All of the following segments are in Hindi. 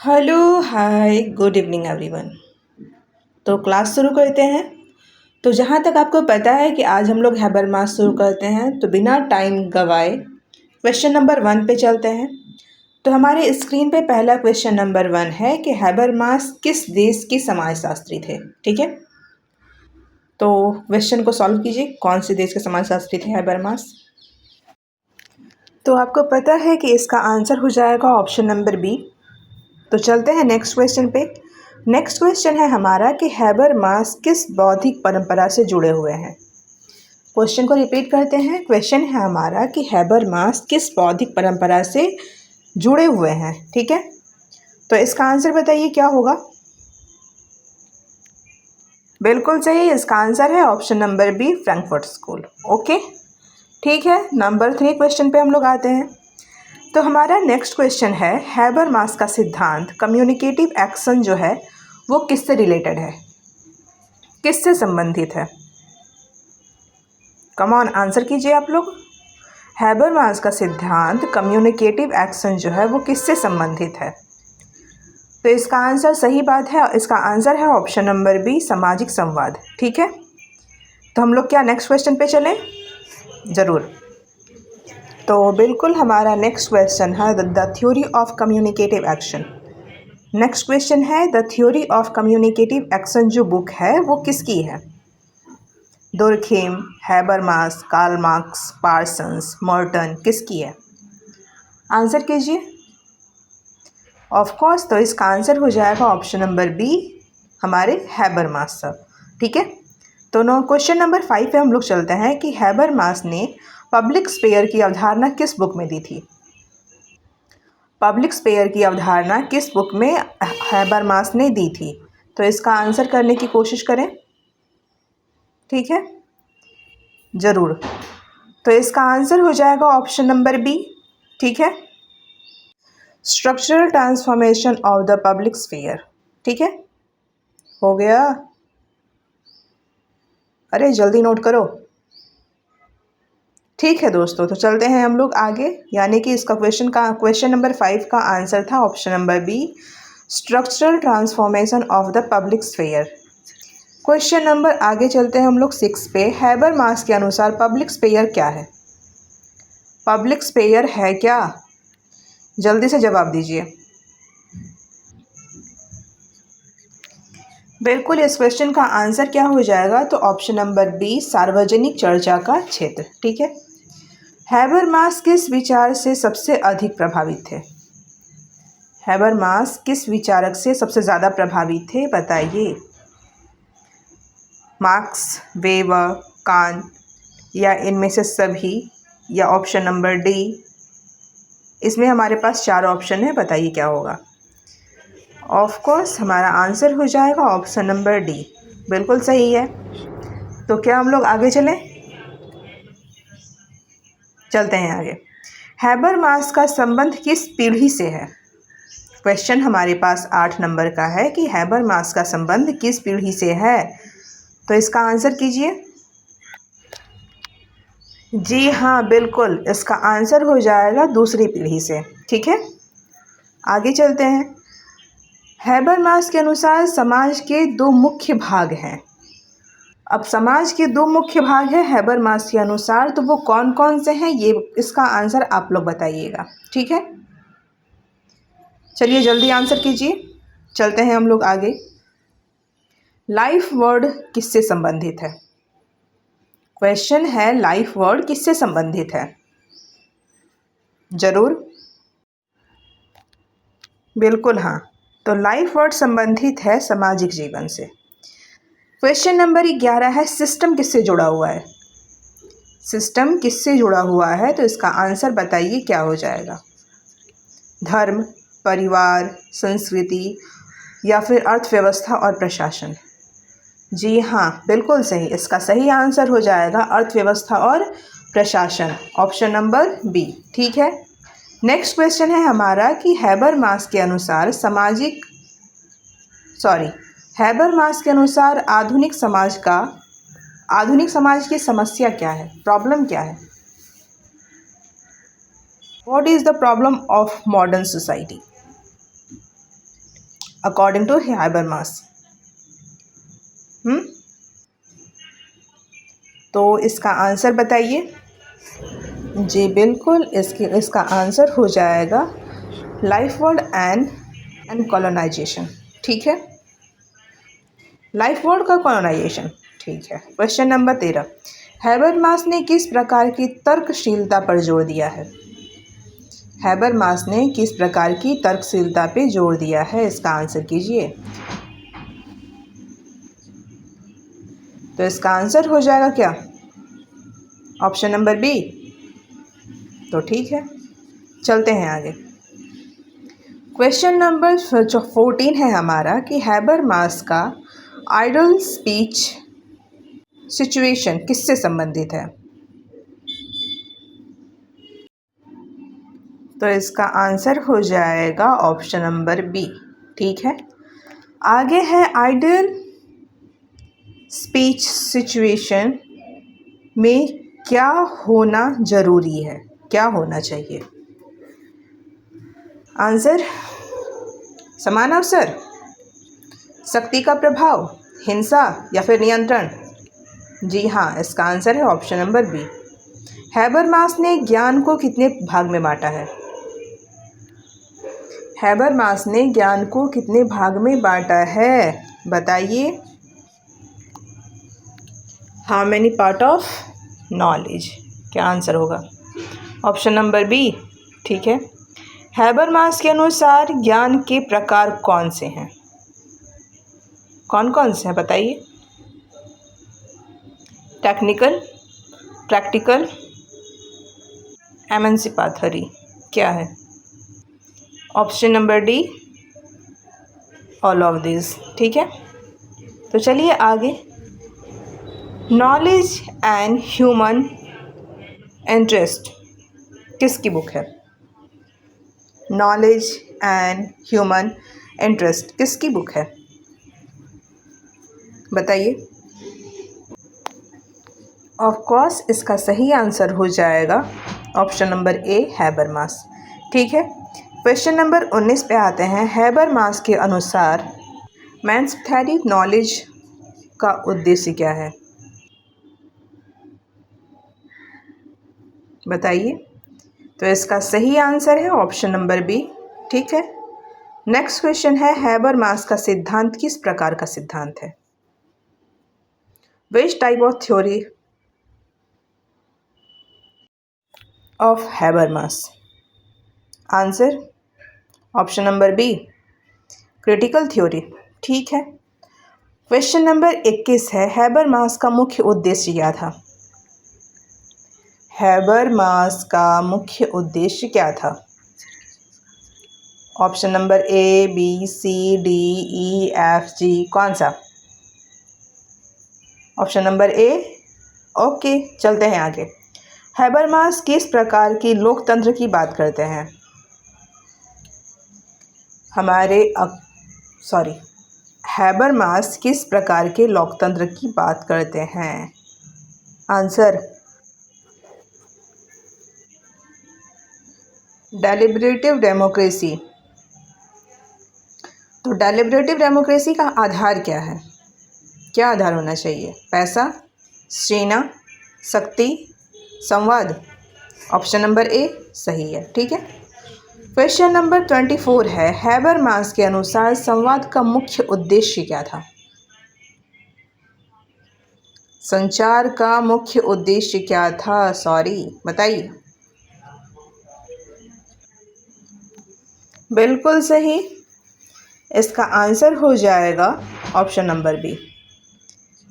Hello hi good evening everyone. तो क्लास शुरू करते हैं। तो जहाँ तक आपको पता है कि आज हम लोग हैबरमास शुरू करते हैं, तो बिना टाइम गवाए क्वेश्चन नंबर 1 पे चलते हैं। तो हमारे स्क्रीन पे पहला क्वेश्चन नंबर 1 है कि हैबरमास किस देश के समाजशास्त्री थे। ठीक है, तो क्वेश्चन को सॉल्व कीजिए। कौन से देश के समाजशास्त्री थे हैबरमास? तो आपको पता है कि इसका आंसर हो जाएगा ऑप्शन नंबर बी। तो चलते हैं नेक्स्ट क्वेश्चन पे। नेक्स्ट क्वेश्चन है हमारा कि हैबरमास किस बौद्धिक परंपरा से जुड़े हुए हैं। क्वेश्चन को रिपीट करते हैं। क्वेश्चन है हमारा कि हैबरमास किस बौद्धिक परंपरा से जुड़े हुए हैं। ठीक है, तो इसका आंसर बताइए क्या होगा। बिल्कुल सही, इसका आंसर है option number B, Frankfurt school. Okay, ठीक है। नंबर 3 क्वेश्चन पे हम लोग आते हैं। तो हमारा नेक्स्ट क्वेश्चन है हैबरमास का सिद्धांत कम्युनिकेटिव एक्शन जो है वो किससे रिलेटेड है, किससे संबंधित है। कम ऑन आंसर कीजिए आप लोग। हैबरमास का सिद्धांत कम्युनिकेटिव एक्शन जो है वो किससे संबंधित है। तो इसका आंसर सही बात है, इसका आंसर है ऑप्शन नंबर बी, सामाजिक संवाद। ठीक है, तो हम लोग क्या नेक्स्ट क्वेश्चन पे चलें? ज़रूर। तो बिल्कुल हमारा नेक्स्ट क्वेश्चन है the theory of communicative action. Next question है the theory of communicative action जो बुक है वो किसकी है। Durkheim, Habermas, Karl Marx, Parsons, Merton, किसकी है? आंसर कीजिए। ऑफ कोर्स, तो इसका आंसर हो जाएगा ऑप्शन नंबर बी, हमारे हैबरमास सर। ठीक है, तो नो क्वेश्चन नंबर 5 पे हम लोग चलते हैं कि हैबरमास ने पब्लिक स्पेयर की अवधारणा किस बुक में दी थी। पब्लिक स्पेयर की अवधारणा किस बुक में हैबरमास ने दी थी, तो इसका आंसर करने की कोशिश करें। ठीक है, ज़रूर। तो इसका आंसर हो जाएगा ऑप्शन नंबर बी। ठीक है, structural transformation of the public sphere. ठीक है, हो गया? अरे जल्दी नोट करो। ठीक है दोस्तों, तो चलते हैं हम लोग आगे। यानी कि इसका क्वेश्चन नंबर 5 का आंसर था option number B, structural transformation of the public sphere. Question number आगे चलते हैं हम लोग 6 पे। हैबरमास के अनुसार पब्लिक स्पेयर क्या है? पब्लिक स्पेयर है क्या? जल्दी से जवाब दीजिए। बिल्कुल, इस क्वेश्चन का आंसर क्या हो जाएगा? तो ऑप्शन नंबर बी, सार्वजनिक चर्चा का क्षेत्र। ठीक है, हैबरमास किस विचार से सबसे अधिक प्रभावित थे? हैबरमास किस विचारक से सबसे ज़्यादा प्रभावित थे, बताइए। मार्क्स, वेबर, कांट, या इनमें से सभी, या ऑप्शन नंबर डी। इसमें हमारे पास 4 ऑप्शन है, बताइए क्या होगा। ऑफ कोर्स हमारा आंसर हो जाएगा ऑप्शन नंबर डी। बिल्कुल सही है। तो क्या हम लोग आगे चलें? चलते हैं आगे। हैबरमास का संबंध किस पीढ़ी से है? क्वेश्चन हमारे पास 8 नंबर का है कि हैबरमास का संबंध किस पीढ़ी से है, तो इसका आंसर कीजिए। जी हाँ, बिल्कुल, इसका आंसर हो जाएगा दूसरी पीढ़ी से। ठीक है, आगे चलते हैं। हैबरमास के अनुसार समाज के 2 मुख्य भाग हैं। अब समाज के 2 मुख्य भाग हैं हैबरमास के अनुसार, तो वो कौन कौन से हैं, ये इसका आंसर आप लोग बताइएगा। ठीक है, चलिए जल्दी आंसर कीजिए। चलते हैं हम लोग आगे। लाइफ वर्ड किससे संबंधित है? क्वेश्चन है लाइफ वर्ड किससे संबंधित है? जरूर, बिल्कुल हाँ, तो लाइफ वर्ड संबंधित है सामाजिक जीवन से। क्वेश्चन नंबर 11 है सिस्टम किससे जुड़ा हुआ है? सिस्टम किससे जुड़ा हुआ है, तो इसका आंसर बताइए क्या हो जाएगा। धर्म, परिवार, संस्कृति, या फिर अर्थव्यवस्था और प्रशासन। जी हाँ, बिल्कुल सही, इसका सही आंसर हो जाएगा अर्थव्यवस्था और प्रशासन, ऑप्शन नंबर बी। ठीक है, नेक्स्ट क्वेश्चन है हमारा कि हैबरमास के अनुसार आधुनिक समाज की समस्या क्या है, प्रॉब्लम क्या है? What is the problem of modern society? According to Habermas. तो इसका आंसर बताइए। जी बिल्कुल, इसका आंसर हो जाएगा लाइफ वर्ल्ड एंड कॉलोनाइजेशन। ठीक है, लाइफ वर्ल्ड का कॉलोनाइजेशन। ठीक है। क्वेश्चन नंबर 13, हैबरमास ने किस प्रकार की तर्कशीलता पर जोर दिया है? हैबरमास ने किस प्रकार की तर्कशीलता पे जोर दिया है? इसका आंसर कीजिए। तो इसका आंसर हो जाएगा क्या? Option number B. तो ठीक है, चलते हैं आगे। क्वेश्चन नंबर 14 है हमारा कि हैबरमास का आइडल स्पीच सिचुएशन किससे संबंधित है? तो इसका आंसर हो जाएगा ऑप्शन नंबर बी। ठीक है, आगे है आइडल स्पीच सिचुएशन में क्या होना जरूरी है, क्या होना चाहिए? आंसर, समान अवसर, शक्ति का प्रभाव, हिंसा या फिर नियंत्रण? जी हाँ, इसका आंसर है ऑप्शन नंबर बी। हैबरमास ने ज्ञान को कितने भाग में बांटा है? हैबरमास ने ज्ञान को कितने भाग में बांटा है, बताइए। How many part of knowledge? क्या आंसर होगा? Option number B. ठीक है, हैबरमास के अनुसार ज्ञान के प्रकार कौन से हैं? कौन कौन से हैं बताइए। टेक्निकल, प्रैक्टिकल, एमेंसिपाथरी, क्या है? Option number D, all of this. ठीक है, तो चलिए आगे। नॉलेज एंड ह्यूमन इंटरेस्ट किसकी बुक है? नॉलेज एंड ह्यूमन इंटरेस्ट किसकी बुक है, बताइए। ऑफ कोर्स इसका सही आंसर हो जाएगा ऑप्शन नंबर ए, हैबरमास। ठीक है, क्वेश्चन नंबर 19 पे आते हैं। हैबरमास के अनुसार मैंस थ्योरी नॉलेज का उद्देश्य क्या है, बताइए। तो इसका सही आंसर है ऑप्शन नंबर बी। ठीक है, नेक्स्ट क्वेश्चन है, हैबरमास का सिद्धांत किस प्रकार का सिद्धांत है? Which type of theory of Habermas? Answer, option number B, critical theory. ठीक है, क्वेश्चन नंबर 21 है, हैबरमास का मुख्य उद्देश्य क्या था? हैबरमास का मुख्य उद्देश्य क्या था? Option number A, B, C, D, E, F, G, कौन सा? ऑप्शन नंबर ए। ओके, चलते हैं आगे। हैबरमास किस प्रकार की लोकतंत्र की बात करते हैं? हैबरमास किस प्रकार के लोकतंत्र की बात करते हैं? Answer, deliberative democracy. तो डेलिब्रेटिव डेमोक्रेसी का आधार क्या है? क्या आधार होना चाहिए? पैसा, सेना, शक्ति, संवाद? ऑप्शन नंबर ए सही है। ठीक है, क्वेश्चन नंबर 24 है, हैबरमास के अनुसार संवाद का मुख्य उद्देश्य क्या था? संचार का मुख्य उद्देश्य क्या था, बताइए। बिल्कुल सही, इसका आंसर हो जाएगा option number B.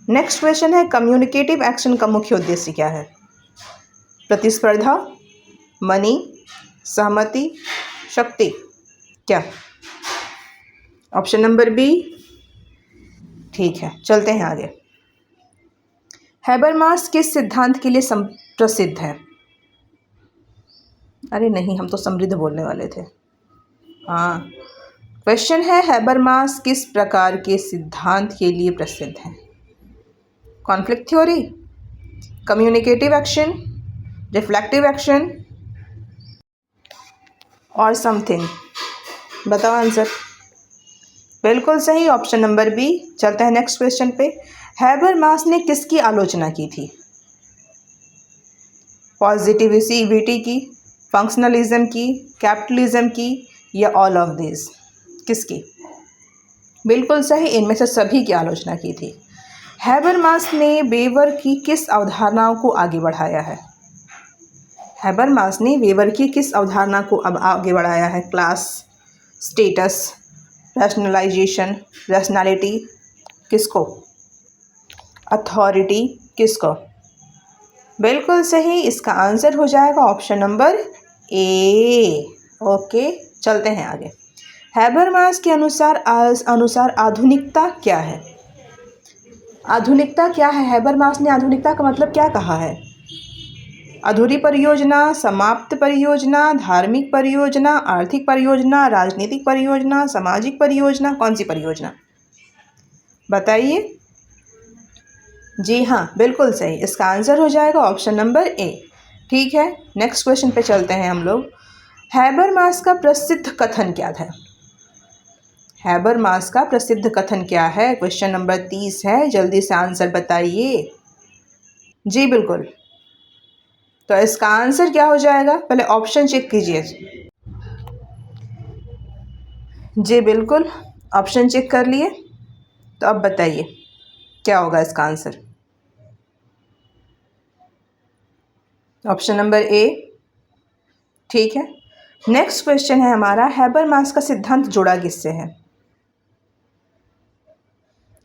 Next question है, कम्युनिकेटिव एक्शन का मुख्य उद्देश्य क्या है? प्रतिस्पर्धा, मनी, सहमति, शक्ति? क्या? Option number B. ठीक है, चलते हैं आगे। हैबरमास किस सिद्धांत के लिए प्रसिद्ध है? अरे नहीं, हम तो समृद्ध बोलने वाले थे। हाँ, क्वेश्चन है, हैबरमास किस प्रकार के सिद्धांत के लिए प्रसिद्ध है? Conflict theory, communicative action, reflective action और समथिंग? बताओ आंसर। बिल्कुल सही, ऑप्शन नंबर बी। चलते हैं नेक्स्ट क्वेश्चन पे। हैबरमास ने किसकी आलोचना की थी? पॉजिटिविटी की, फंक्शनलिज्म की, कैपिटलिज्म की, या ऑल ऑफ दिस? किसकी? बिल्कुल सही, इनमें से सभी की आलोचना की थी। हैबरमास ने वेबर की किस अवधारणाओं को आगे बढ़ाया है? हैबरमास ने वेबर की किस अवधारणा को अब आगे बढ़ाया है? क्लास, स्टेटस, रैशनलाइजेशन, रैशनैलिटी, किसको? अथॉरिटी, किसको? बिल्कुल सही, इसका आंसर हो जाएगा ऑप्शन नंबर ए। ओके, चलते हैं आगे। हैबरमास के अनुसार आधुनिकता क्या है? आधुनिकता क्या है? हैबरमास ने आधुनिकता का मतलब क्या कहा है? अधूरी परियोजना, समाप्त परियोजना, धार्मिक परियोजना, आर्थिक परियोजना, राजनीतिक परियोजना, सामाजिक परियोजना, कौन सी परियोजना? बताइए। जी हाँ, बिल्कुल सही, इसका आंसर हो जाएगा ऑप्शन नंबर ए। ठीक है, नेक्स्ट क्वेश्चन पे चलते हैं हम लोग। हैबरमास का प्रसिद्ध कथन क्या था? हैबरमास का प्रसिद्ध कथन क्या है? क्वेश्चन नंबर 30 है, जल्दी से आंसर बताइए। जी बिल्कुल, तो इसका आंसर क्या हो जाएगा? पहले ऑप्शन चेक कीजिए। जी बिल्कुल, ऑप्शन चेक कर लिए, तो अब बताइए क्या होगा इसका आंसर? Option number A. ठीक है, नेक्स्ट क्वेश्चन है हमारा, हैबरमास का सिद्धांत जुड़ा किससे है?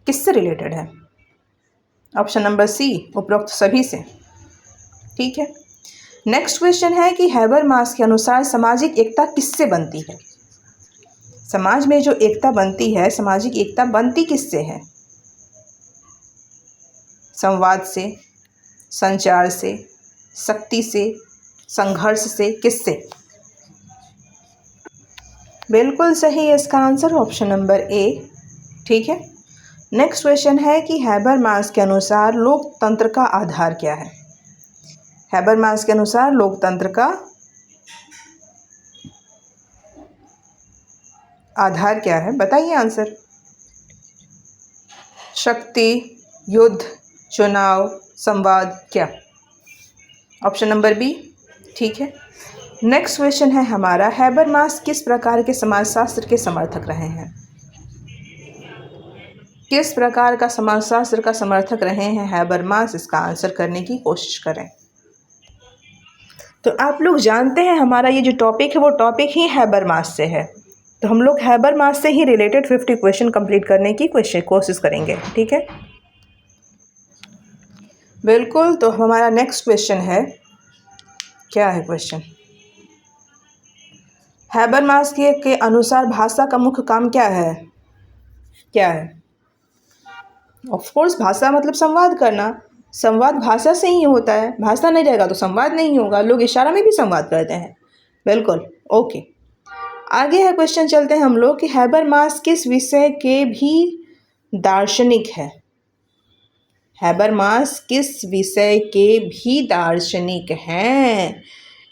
किससे रिलेटेड है? ऑप्शन नंबर सी, उपरोक्त सभी से। ठीक है, नेक्स्ट क्वेश्चन है कि हैबरमास के अनुसार सामाजिक एकता किससे बनती है? समाज में जो एकता बनती है, सामाजिक एकता बनती किससे है? संवाद से, संचार से, शक्ति से, संघर्ष से, किससे? बिल्कुल सही, इसका आंसर ऑप्शन नंबर ए। ठीक है, नेक्स्ट क्वेश्चन है कि हैबरमास के अनुसार लोकतंत्र का आधार क्या है? हैबरमास के अनुसार लोकतंत्र का आधार क्या है? बताइए आंसर। शक्ति, युद्ध, चुनाव, संवाद, क्या? Option number B. ठीक है, नेक्स्ट क्वेश्चन है हमारा, हैबरमास किस प्रकार के समाजशास्त्र के समर्थक रहे हैं? किस प्रकार का समाजशास्त्र का समर्थक रहे हैं हैबरमास? इसका आंसर करने की कोशिश करें। तो आप लोग जानते हैं हमारा ये जो टॉपिक है वो टॉपिक ही हैबरमास से है, तो हम लोग हैबरमास से ही रिलेटेड 50 क्वेश्चन कंप्लीट करने की कोशिश करेंगे। ठीक है, बिल्कुल, तो हमारा नेक्स्ट क्वेश्चन है, क्या है क्वेश्चन? हैबरमास के अनुसार भाषा का मुख्य काम क्या है? क्या है? ऑफ कोर्स, भाषा मतलब संवाद करना। संवाद भाषा से ही होता है, भाषा नहीं रहेगा तो संवाद नहीं होगा। लोग इशारा में भी संवाद करते हैं। बिल्कुल, ओके। आगे है क्वेश्चन, चलते हैं हम लोग कि हैबरमास किस विषय के भी दार्शनिक है? हैबरमास किस विषय के भी दार्शनिक हैं?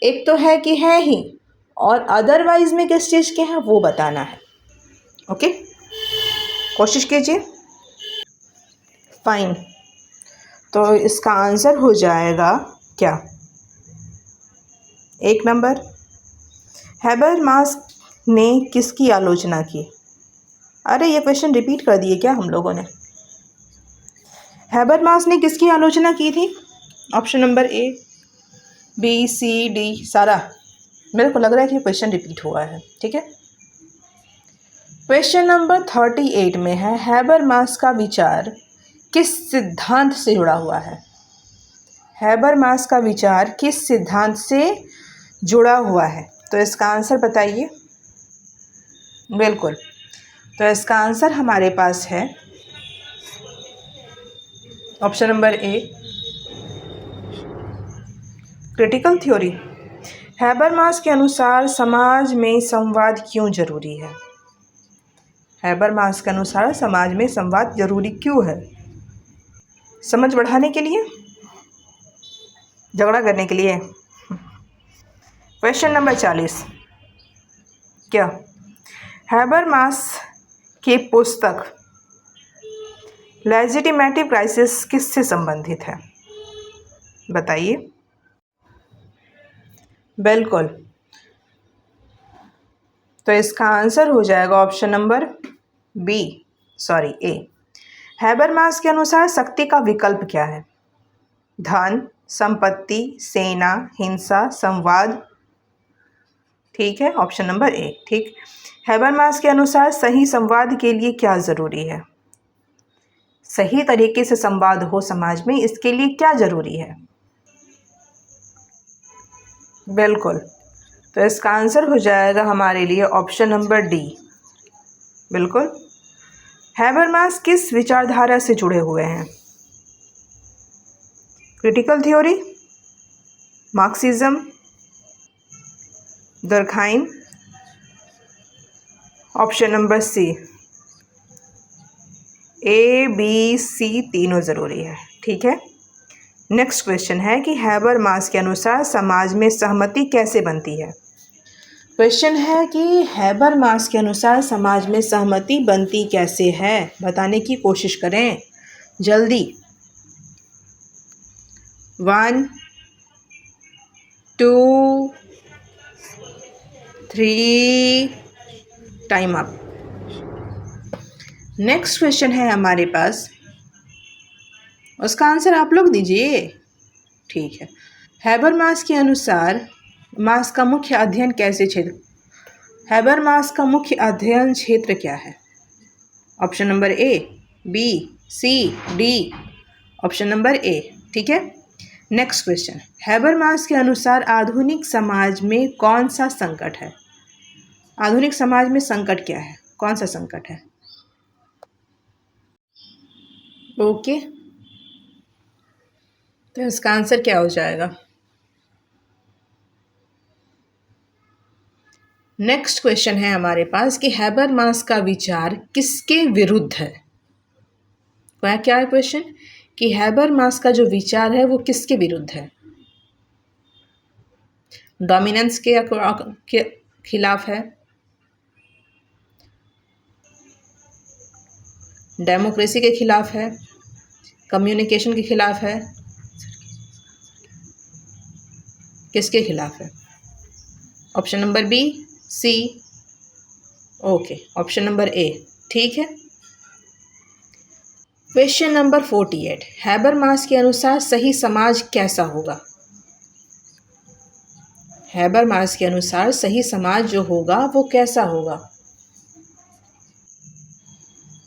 एक तो है कि है ही, और अदरवाइज में किस चीज़ के हैं वो बताना है। ओके, कोशिश कीजिए। फाइन, तो इसका आंसर हो जाएगा क्या? 1 नंबर। हैबरमास ने किसकी आलोचना की? अरे ये क्वेश्चन रिपीट कर दिए क्या हम लोगों ने? हैबरमास ने किसकी आलोचना की थी? Option number A, B, C, D, सारा? मेरे को लग रहा है कि क्वेश्चन रिपीट हुआ है। ठीक है, क्वेश्चन नंबर 38 में है, हैबरमास का विचार किस सिद्धांत से जुड़ा हुआ है? हैबरमास का विचार किस सिद्धांत से जुड़ा हुआ है? तो इसका आंसर बताइए। बिल्कुल, तो इसका आंसर हमारे पास है ऑप्शन नंबर ए, क्रिटिकल थ्योरी। हैबरमास के अनुसार समाज में संवाद क्यों जरूरी है? हैबरमास के अनुसार समाज में संवाद जरूरी क्यों है? समझ बढ़ाने के लिए, झगड़ा करने के लिए? क्वेश्चन नंबर 40, क्या हैबरमास की पुस्तक लेजिटिमेटिव क्राइसिस किससे संबंधित है? बताइए। बिल्कुल, तो इसका आंसर हो जाएगा ऑप्शन नंबर ए। हैबरमास के अनुसार शक्ति का विकल्प क्या है? धन, संपत्ति, सेना, हिंसा, संवाद। ठीक है, ऑप्शन नंबर ए। ठीक। हैबरमास के अनुसार सही संवाद के लिए क्या जरूरी है? सही तरीके से संवाद हो समाज में, इसके लिए क्या जरूरी है? बिल्कुल, तो इसका आंसर हो जाएगा हमारे लिए ऑप्शन नंबर डी। बिल्कुल। हैबरमास किस विचारधारा से जुड़े हुए हैं? Critical theory, Marxism, Durkheim, option number C. A, B, C तीनों ज़रूरी है। ठीक है। नेक्स्ट क्वेश्चन है कि हैबरमास के अनुसार समाज में सहमति कैसे बनती है? क्वेश्चन है कि हैबरमास के अनुसार समाज में सहमति बनती कैसे है? बताने की कोशिश करें जल्दी। 1 2 3 टाइम अप। नेक्स्ट क्वेश्चन है हमारे पास, उसका आंसर आप लोग दीजिए। ठीक है। हैबरमास के अनुसार मास का मुख्य अध्ययन कैसे क्षेत्र हैबरमास का मुख्य अध्ययन क्षेत्र क्या है? Option number A, B, C, D. Option number A. ठीक है। नेक्स्ट क्वेश्चन, हैबरमास के अनुसार आधुनिक समाज में कौन सा संकट है? आधुनिक समाज में संकट क्या है? कौन सा संकट है? ओके, तो इसका आंसर क्या हो जाएगा? नेक्स्ट क्वेश्चन है हमारे पास कि हैबरमास का विचार किसके विरुद्ध है? क्या है क्वेश्चन कि हैबरमास का जो विचार है वो किसके विरुद्ध है? डोमिनेंस के खिलाफ है, डेमोक्रेसी के खिलाफ है, कम्युनिकेशन के खिलाफ है, किसके खिलाफ है? Option number B, C. Okay, option number A. ठीक है। क्वेश्चन नंबर 48, हैबरमास के अनुसार सही समाज कैसा होगा? हैबरमास के अनुसार सही समाज जो होगा वो कैसा होगा?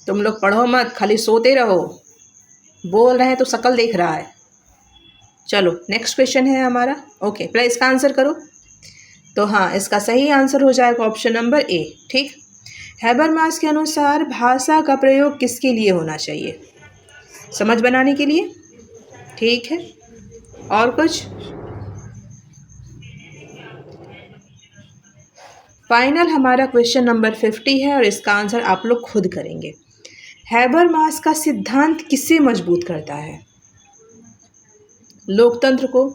तुम लोग पढ़ो मत, खाली सोते रहो। बोल रहे हैं तो शकल देख रहा है। चलो नेक्स्ट क्वेश्चन है हमारा। ओके, पहले इसका आंसर करो। तो हाँ, इसका सही आंसर हो जाएगा ऑप्शन नंबर ए। ठीक। हैबरमास के अनुसार भाषा का प्रयोग किसके लिए होना चाहिए? समझ बनाने के लिए। ठीक है। और कुछ? फाइनल हमारा क्वेश्चन नंबर 50 है और इसका आंसर आप लोग खुद करेंगे। हैबरमास का सिद्धांत किसे मजबूत करता है? लोकतंत्र को,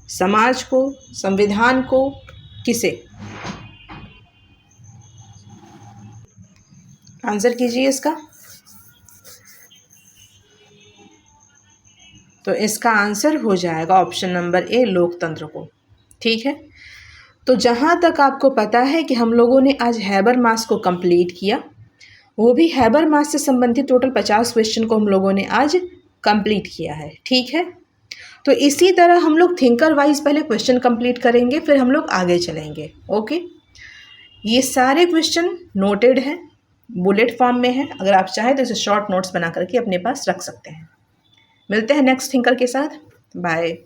समाज को, संविधान को, किसे? आंसर कीजिए इसका। तो इसका आंसर हो जाएगा ऑप्शन नंबर ए, लोकतंत्र को। ठीक है। तो जहाँ तक आपको पता है कि हम लोगों ने आज हैबरमास को कंप्लीट किया, वो भी हैबरमास से संबंधित टोटल 50 क्वेश्चन को हम लोगों ने आज कंप्लीट किया है। ठीक है। तो इसी तरह हम लोग थिंकर वाइज पहले क्वेश्चन कंप्लीट करेंगे, फिर हम लोग आगे चलेंगे। ओके, ये सारे क्वेश्चन नोटेड हैं, बुलेट फॉर्म में है। अगर आप चाहें तो इसे शॉर्ट नोट्स बना करके अपने पास रख सकते हैं। मिलते हैं नेक्स्ट थिंकर के साथ। बाय।